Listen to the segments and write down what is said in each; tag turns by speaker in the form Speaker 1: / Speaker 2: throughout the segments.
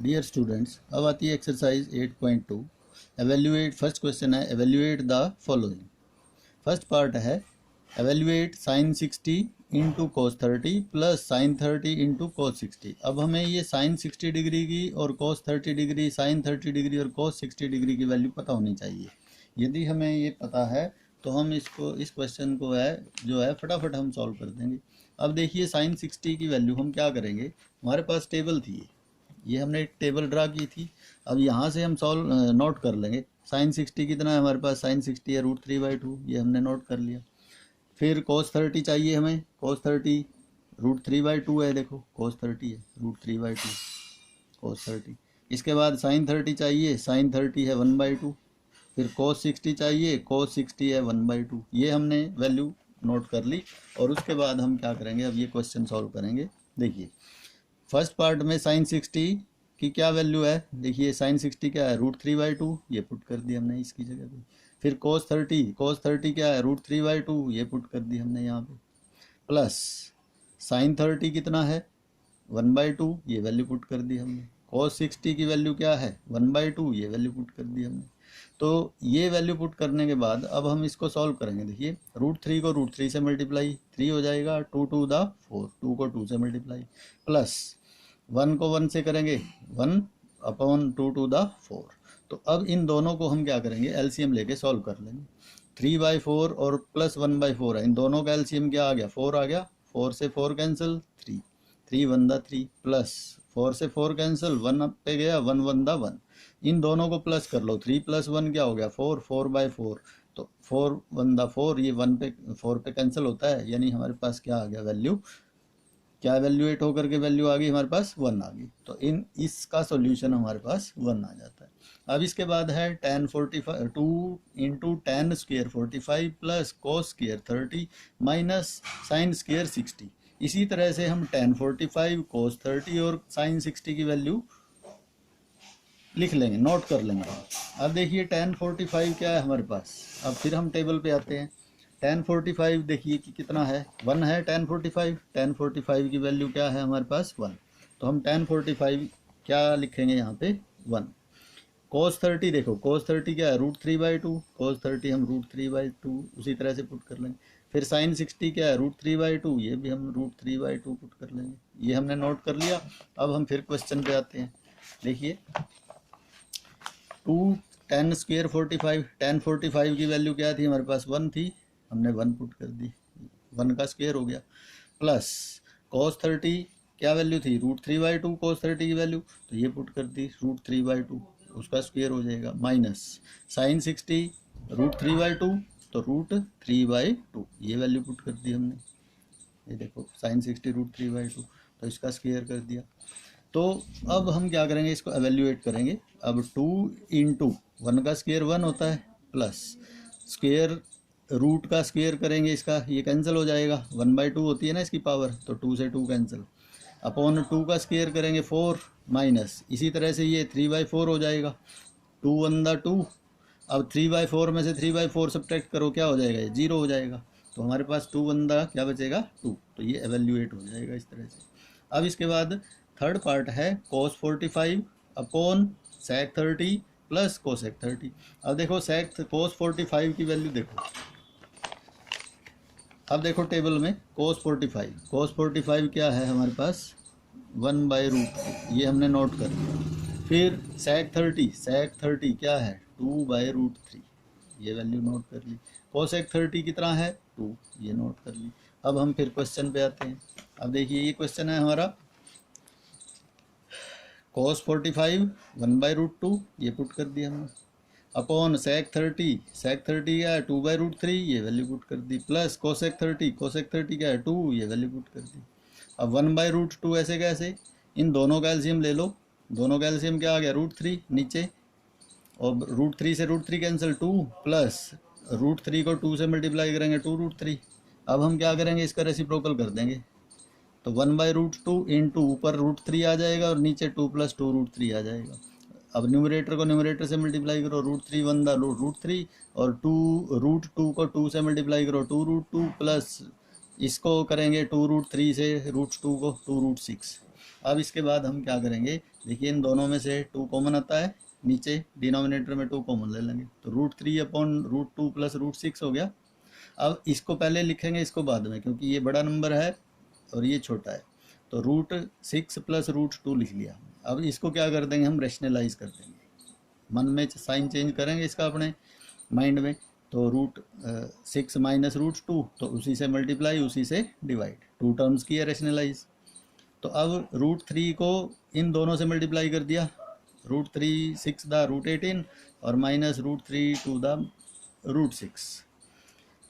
Speaker 1: Dear students, अब आती है एक्सरसाइज 8.2। एवेल्यूएट, फर्स्ट क्वेश्चन है evaluate the following. First part है evaluate sine 60 into cos 30 plus sine 30 into cos 60। अब हमें ये साइन 60 डिग्री की और कोस 30 डिग्री, साइन 30 डिग्री और कोस 60 डिग्री की वैल्यू पता होनी चाहिए। यदि हमें ये पता है तो हम इसको, इस क्वेश्चन को जो है फटाफट हम सॉल्व कर देंगे। अब देखिए साइन 60 की वैल्यू हम क्या करेंगे, हमारे पास टेबल थी, ये हमने एक टेबल ड्रा की थी। अब यहाँ से हम सॉल्व नोट कर लेंगे। साइन 60 कितना है हमारे पास, साइन 60 है √3/2, ये हमने नोट कर लिया। फिर कोस 30 चाहिए हमें, कोस 30 √3/2 है, देखो कोस 30 है √3/2 कोस 30। इसके बाद साइन 30 चाहिए, साइन 30 है 1/2। फिर कोस 60 चाहिए, कोस 60 है 1/2। ये हमने वैल्यू नोट कर ली। और उसके बाद हम क्या करेंगे, अब ये क्वेश्चन सॉल्व करेंगे। देखिए फर्स्ट पार्ट में साइन 60 की क्या वैल्यू है, देखिए साइन 60 क्या है √3/2, ये पुट कर दिया हमने इसकी जगह पे। फिर कोस 30 क्या है √3/2, ये पुट कर दी हमने यहाँ पे। प्लस साइन 30 कितना है 1/2, ये वैल्यू पुट कर दी हमने। कोस 60 की वैल्यू क्या है 1/2, ये वैल्यू पुट कर दी हमने। तो ये वैल्यू पुट करने के बाद अब हम इसको सॉल्व करेंगे। देखिए √3 को √3 से मल्टीप्लाई, 3 हो जाएगा, 2 2 द 4, 2 को 2 से मल्टीप्लाई, प्लस 1 को 1 से करेंगे, 1/2 2 द 4। तो अब इन दोनों को हम क्या करेंगे, एलसीएम लेके सॉल्व कर लेंगे। 3/4 और प्लस 1/4 है, इन दोनों का एलसीएम क्या आ गया, 4 आ गया। 4 से 4 कैंसिल, 3 3 1 द 3, प्लस 4 से 4 कैंसिल, 1 पे गया, 1 1 द 1। इन दोनों को प्लस कर लो, 3 + 1 क्या हो गया 4, 4/4। तो 4 1 द 4, ये 1 पे 4 पे कैंसिल होता है, यानी हमारे पास क्या आ गया वैल्यू, क्या एवेल्यूएट होकर के वैल्यू आ गई हमारे पास 1 आ गई। तो इसका सॉल्यूशन हमारे पास 1 आ जाता है। अब इसके बाद है tan 45 2 into tan square 45 plus cos square 30 minus sine square 60। इसी तरह से हम tan 45 कोस 30 और साइन 60 की वैल्यू लिख लेंगे, नोट कर लेंगे। अब देखिए tan 45 क्या है हमारे पास, अब फिर हम टेबल पे आते हैं। tan 45 देखिए कि कितना है, 1 है tan 45। tan 45 की वैल्यू क्या है हमारे पास 1, तो हम tan 45 क्या लिखेंगे यहाँ पे 1। cos 30 देखो, cos 30 क्या है √3/2, cos 30 हम √3/2 उसी तरह से पुट कर लेंगे। फिर साइन 60 क्या है √3/2, ये भी हम √3/2 पुट कर लेंगे, ये हमने नोट कर लिया। अब हम फिर क्वेश्चन पे आते हैं। देखिए 2 tan स्क्वेयर 45, tan 45 की वैल्यू क्या थी हमारे पास 1 थी, हमने 1 पुट कर दी, 1 का स्क्वेयर हो गया। प्लस cos 30 क्या वैल्यू थी √3/2, cos 30 की वैल्यू, तो ये पुट कर दी √3/2, उसका स्क्वेयर हो जाएगा। माइनस साइन 60 √3/2, तो √3/2, ये वैल्यू पुट कर दी हमने। ये देखो साइन 60 √3/2, तो इसका स्क्वेयर कर दिया। तो अब हम क्या करेंगे, इसको एवेल्यूएट करेंगे। अब 2 इंटू 1 का स्क्वेयर 1 होता है, प्लस स्क्वेयर रूट का स्क्वेयर करेंगे इसका, ये कैंसिल हो जाएगा, 1/2 होती है ना इसकी पावर, तो 2 से 2 कैंसिल, अपॉन 2 का स्क्वेयर करेंगे 4, माइनस इसी तरह से ये 3/4 हो जाएगा, 2 1 द 2। अब 3/4 में से 3/4 सब्ट्रैक्ट करो, क्या हो जाएगा, ये 0 हो जाएगा। तो हमारे पास 2 1 द क्या बचेगा 2, तो ये एवेल्यूएट हो जाएगा इस तरह से। अब इसके बाद थर्ड पार्ट है cos 45 upon sec 30 plus cosec 30। अब देखो cos 45 की वैल्यू देखो, अब देखो टेबल में cos 45 क्या है हमारे पास 1/√3, ये हमने नोट कर लिया। फिर sec 30 क्या है 2/√3, ये वैल्यू नोट कर ली। cosec 30 कितना है 2, ये नोट कर ली। अब हम फिर क्वेश्चन पे आते हैं। अब देखिए ये क्वेश्चन है हमारा cos 45 1/√2, ये पुट कर दिया हमने, अपॉन sec 30 क्या है 2/√3, ये वैल्यू पुट कर दी, प्लस cosec 30 क्या है 2, ये वैल्यू पुट कर दी। अब 1/√2 ऐसे कैसे, इन दोनों का एलसीएम ले लो, दोनों का एलसीएम क्या आ गया √3 नीचे, और √3 से √3 कैंसिल, 2 प्लस √3 को 2 से मल्टीप्लाई करेंगे 2√3। अब हम क्या करेंगे, इसका रेसिप्रोकल कर देंगे, तो 1/√2 इंटू ऊपर √3 आ जाएगा और नीचे 2 + 2 √3 आ जाएगा। अब न्यूमरेटर को न्यूमरेटर से मल्टीप्लाई करो, √3 1 द √3, और 2 √2 को 2 से मल्टीप्लाई करो 2√2, प्लस इसको करेंगे 2√3 से √2 को 2√6। अब इसके बाद हम क्या करेंगे, देखिए इन दोनों में से 2 कॉमन आता है, नीचे डिनोमिनेटर में 2 कॉमन ले लेंगे, तो √3/√2 प्लस √6 हो गया। अब इसको पहले लिखेंगे, इसको बाद में, क्योंकि ये बड़ा नंबर है और ये छोटा है, तो √6 प्लस √2 लिख लिया। अब इसको क्या कर देंगे, हम रेशनलाइज कर देंगे, मन में साइन चेंज करेंगे इसका अपने माइंड में। तो √6 माइनस √2, तो उसी से मल्टीप्लाई, उसी से डिवाइड, 2 टर्म्स की है रेशनलाइज। तो अब √3 को इन दोनों से मल्टीप्लाई कर दिया, √3 6 दा √18 और माइनस √3 2 दा √6।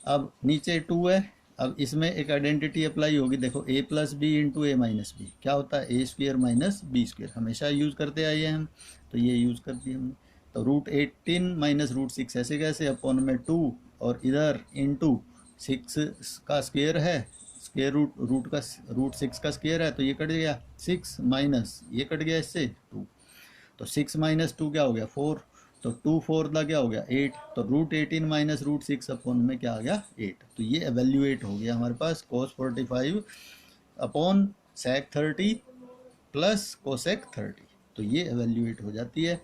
Speaker 1: अब नीचे 2 है, अब इसमें एक आइडेंटिटी अप्लाई होगी, देखो a plus b into a minus b, क्या होता है a² माइनस b², हमेशा यूज़ करते आए हैं हम, तो ये यूज़ कर दिया हमने। तो √18 माइनस √6 ऐसे कैसे, अपॉन में 2 और इधर इंटू 6 का स्क्वेयर है, स्क्वेयर √6 का स्क्वेयर है, तो ये कट गया 6 माइनस ये कट गया इससे 2, तो 6 माइनस 2 क्या हो गया 4, तो 2 4 का क्या हो गया 8, तो √18 माइनस √6 अपॉन में क्या आ गया 8। तो ये एवेल्यूएट हो गया हमारे पास cos 45 upon sec 30 plus cosec 30, तो ये एवेल्यूएट हो जाती है।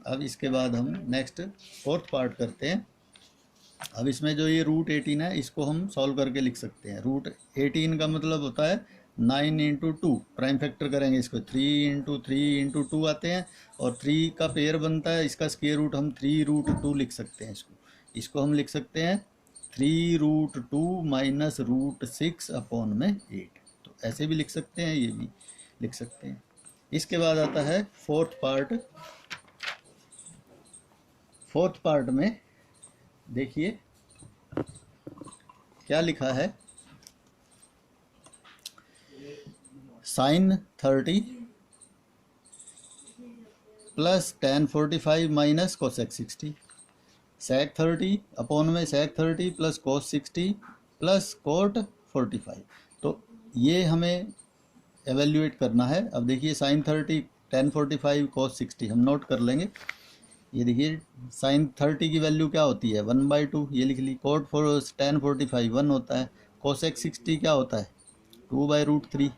Speaker 1: अब इसके बाद हम नेक्स्ट 4th पार्ट करते हैं। अब इसमें जो ये √18 है, इसको हम सॉल्व करके लिख सकते हैं। √18 का मतलब होता है 9 इंटू 2, प्राइम फैक्टर करेंगे इसको, 3 इंटू 3 इंटू 2 आते हैं, और 3 का पेयर बनता है, इसका स्क्वायर रूट हम 3√2 लिख सकते हैं। इसको हम लिख सकते हैं 3√2 माइनस √6 अपॉन में 8, तो ऐसे भी लिख सकते हैं, ये भी लिख सकते हैं। इसके बाद आता है 4th पार्ट। 4th पार्ट में देखिए क्या लिखा है, sin 30 plus tan 45 minus cosec 60, sec 30 upon में sec 30 plus cos 60 plus cot 45, तो ये हमें एवेल्यूएट करना है। अब देखिए sin 30 tan 45 cos 60 हम नोट कर लेंगे। ये देखिए sin 30 की वैल्यू क्या होती है 1/2, ये लिख ली। tan 45 1 होता है, cosec 60 क्या होता है 2/√3,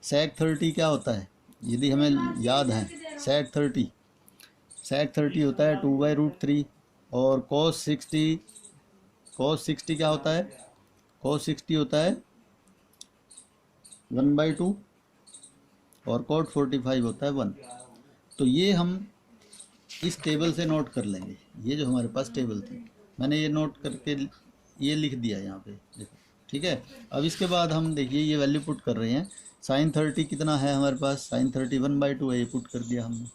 Speaker 1: sec 30 क्या होता है, यदि हमें याद है sec 30 होता है 2/√3, और cos 60 क्या होता है, cos 60 होता है 1/2, और cot 45 होता है 1। तो ये हम इस टेबल से नोट कर लेंगे, ये जो हमारे पास टेबल थी, मैंने ये नोट करके ये लिख दिया यहाँ पे, देखो ठीक है। अब इसके बाद हम देखिए ये वैल्यू पुट कर रहे हैं, sin 30 कितना है हमारे पास, sin 30 1/2 है, ये पुट कर दिया हमने।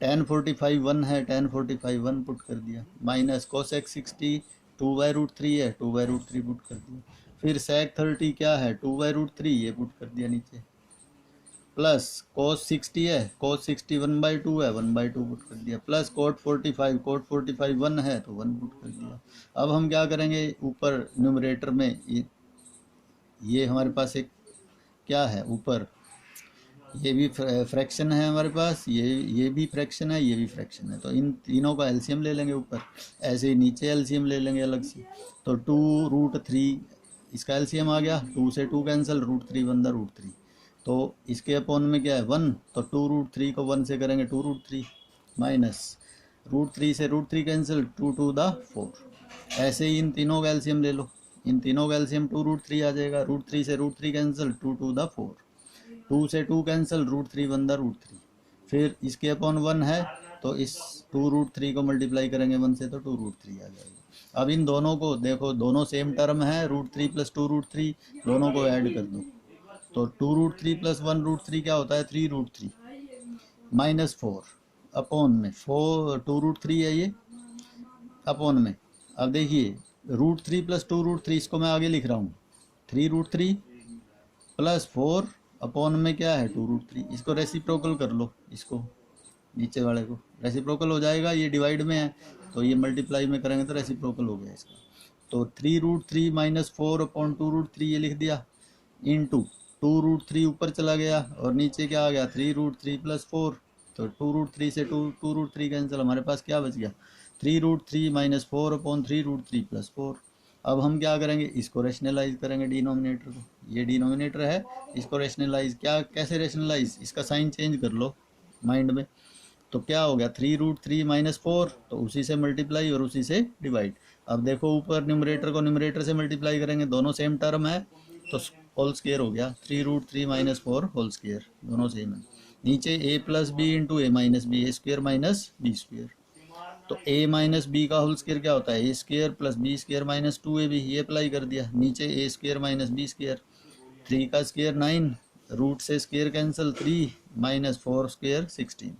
Speaker 1: tan 45 1 है, tan 45 1 पुट कर दिया, माइनस cosec 60 2/√3 है, 2/√3 पुट कर दिया। फिर sec 30 क्या है 2/√3, ये पुट कर दिया नीचे, प्लस cos 60 है, cos 60 1/2 है, 1/2 पुट कर दिया, प्लस cot 45 1 है, तो 1 पुट कर दिया। अब हम क्या करेंगे, ऊपर न्यूमरेटर में ये हमारे पास एक क्या है, ऊपर ये भी फ्रैक्शन है हमारे पास, ये भी फ्रैक्शन है, ये भी फ्रैक्शन है, तो इन तीनों का एलसीएम ले लेंगे ऊपर, ऐसे ही नीचे एलसीएम ले लेंगे अलग से। तो 2√3 इसका एलसीएम आ गया, 2 से 2 कैंसिल, √3 बनता √3, तो इसके अपॉन में क्या है 1, तो 2√3 को 1 से करेंगे 2√3, माइनस √3 से √3 कैंसिल, 2 2 दा 4। ऐसे ही इन तीनों का एलसीएम ले लो, इन तीनों का एलसीएम 2√3 आ जाएगा, √3 से √3 कैंसिल, 2 2 दा 4, 2 से 2 कैंसिल, √3 बनता √3, फिर इसके अपॉन 1 है, तो इस 2√3 को मल्टीप्लाई करेंगे 1 से, तो 2√3 आ जाएगा। अब इन दोनों को देखो, दोनों सेम टर्म है, √3 प्लस 2√3, दोनों को ऐड कर दो, तो 2√3 प्लस 1√3 क्या होता है 3√3, माइनस 4 अपॉन में 2√3 है ये अपॉन में। अब देखिए √3 प्लस 2√3, इसको मैं आगे लिख रहा हूँ 3√3 प्लस 4 अपॉन में क्या है 2√3, इसको रेसिप्रोकल कर लो, इसको नीचे वाले को रेसिप्रोकल हो जाएगा, ये डिवाइड में है, तो ये मल्टीप्लाई में करेंगे तो रेसिप्रोकल हो गया इसका। तो 3√3 माइनस 4 अपॉन 2√3 ये लिख दिया, इंटू 2√3 ऊपर चला गया, और नीचे क्या आ गया 3√3 प्लस 4, तो 2√3 से 2√3 कैंसिल, हमारे पास क्या बच गया 3√3 माइनस 4 अपॉन 3√3 प्लस 4। अब हम क्या करेंगे, इसको रेशनलाइज करेंगे डिनोमिनेटर को, ये डिनोमिनेटर है, इसको रेशनलाइज, क्या कैसे रेशनलाइज, इसका साइन चेंज कर लो, माइंड में। तो क्या हो गया 3√3 - 4, तो उसी से मल्टीप्लाई और उसी से डिवाइड। अब देखो ऊपर न्यूमरेटर को न्यूमरेटर से मल्टीप्लाई करेंगे, दोनों सेम टर्म है, तो होल स्क्वायर हो गया 3√3 - 4 होल स्क्वायर, दोनों सेम है। नीचे a + b × a - b, a square minus b square. तो a माइनस बी का होल स्क्वायर क्या होता है, a square + b square - 2ab, ये अप्लाई कर दिया। नीचे a square minus b square, 3 का स्क्वायर 9, रूट से स्क्वायर कैंसिल 3 - 4 स्क्वायर 16।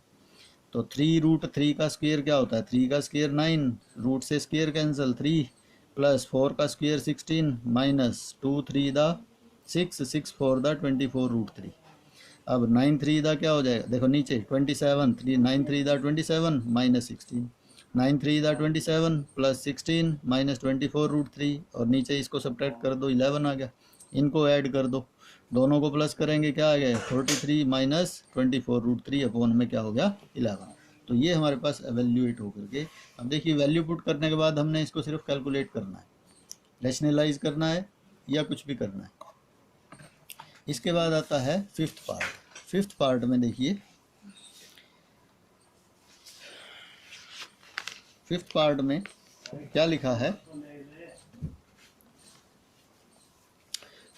Speaker 1: तो 3√3 का स्क्वायर क्या होता है, 3 का स्क्वायर 9, रूट से स्क्वायर कैंसिल 3 + 4 का स्क्वायर 16 - 2 3 दा 6 6 4 दा 24√3। अब 9 3 दा क्या हो जाएगा, देखो नीचे 27, 9 3 दा 27 - 16, 9 3 दा 27 + 16 - 24√3, और नीचे इसको सब्ट्रैक्ट कर दो 11 आ गया। इनको ऐड कर दो, दोनों को प्लस करेंगे क्या आ गया 43 - 24√3 अपॉन में क्या हो गया 11। तो ये हमारे पास एवेल्यूएट होकर के, अब देखिए वैल्यू पुट करने के बाद हमने इसको सिर्फ कैलकुलेट करना है, रैशनलाइज करना है या कुछ भी करना है। इसके बाद आता है फिफ्थ पार्ट। फिफ्थ पार्ट में देखिए, फिफ्थ पार्ट में क्या लिखा है,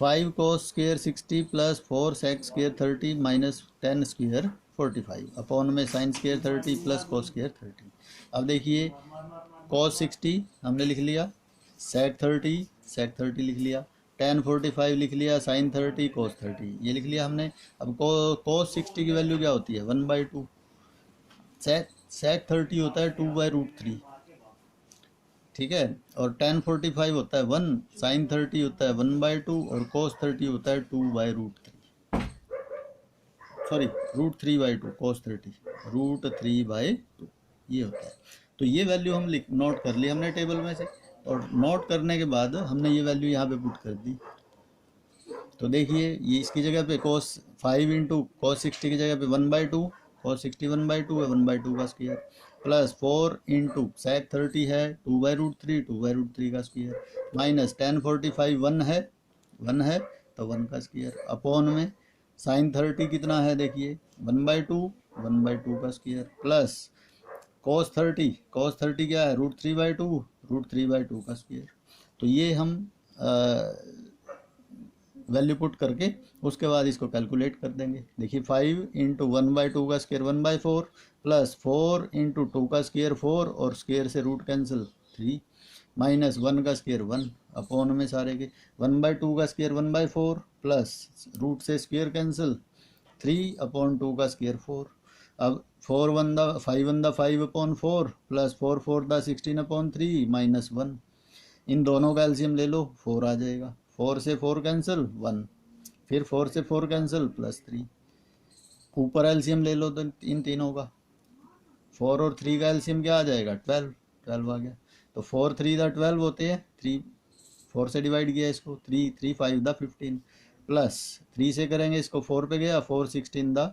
Speaker 1: 5 cos square 60 + 4 sec square 30 - 10 square 45 upon में sin स्क्वायर 30 + cos स्क्वायर 30। अब देखिए cos 60 हमने लिख लिया, sec 30 लिख लिया, tan 45 लिख लिया, sin 30 cos 30 ये लिख लिया हमने। अब cos 60 की वैल्यू क्या होती है 1/2, sec 30 होता है 2/√3, ठीक है, और tan 45 होता है 1, sin 30 होता है 1/2 और cos 30 होता है 2/√3, सॉरी √3/2, cos 30 √3/2 ये होता है। तो ये वैल्यू हम नोट कर ली हमने टेबल में से, और नोट करने के बाद हमने ये वैल्यू यहाँ पे पुट कर दी। तो देखिए ये इसकी जगह पे cos 5 × cos 60 की जगह पे 1/2, cos 60 1/2 है, 1/2 का स्क्वायर, प्लस 4 × sec 30 है 2/√3, 2/√3 का स्क्वायर, माइनस tan 45 1 है तो 1 का स्क्वायर, अपॉन में sin 30 कितना है देखिए 1/2, 1/2 का स्क्वायर, प्लस cos 30 क्या है √3/2, √3/2 का स्क्वायर। तो ये हम वैल्यू पुट करके उसके बाद इसको कैलकुलेट कर देंगे। देखिए 5 × 1/2 का स्क्वायर 1/4, प्लस 4 × 2 का स्क्वायर 4 और स्क्वायर से रूट कैंसिल 3, माइनस 1 का स्क्वायर 1 अपॉन में सारे के 1/2 का स्क्वायर 1/4, प्लस रूट से स्क्वायर कैंसिल 3 अपॉन 2 का स्क्वायर 4। अब 4 1 दा 5 1 दा 5 अपॉन 4, प्लस 4 4 दा 16 अपॉन 3 - 1, इन दोनों का एलसीएम ले लो 4 आ जाएगा, 4 से 4 कैंसिल 1, फिर 4 से 4 कैंसिल +3, ऊपर एलसीएम ले लो तो इन तीनों का, 4 और 3 का एलसीएम क्या आ जाएगा 12 आ गया। तो 4 3 दा 12 होते हैं, 3 4 से डिवाइड किया इसको, 3 3 5 दा 15, प्लस 3 से करेंगे इसको 4 पे गया, 4 16 दा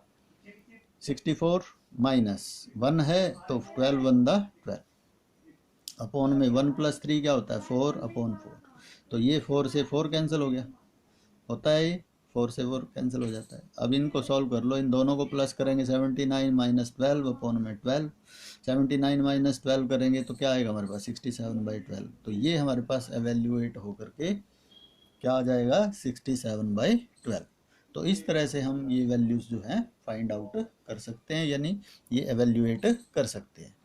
Speaker 1: 64, माइनस 1 है तो 12 1 दा 12, अपॉन में 1 + 3 क्या होता है 4 अपॉन 4। तो ये 4 से 4 कैंसिल हो गया, होता है ये 4 से 4 कैंसिल हो जाता है। अब इनको सॉल्व कर लो, इन दोनों को प्लस करेंगे 79 - 12 अपॉन में 12, 79 - 12 करेंगे तो क्या आएगा हमारे पास 67/12। तो ये हमारे पास एवेल्यूएट होकर के क्या आ जाएगा 67/12। तो इस तरह से हम ये वैल्यूज़ जो हैं फाइंड आउट कर सकते हैं, यानी ये एवेल्यूएट कर सकते हैं।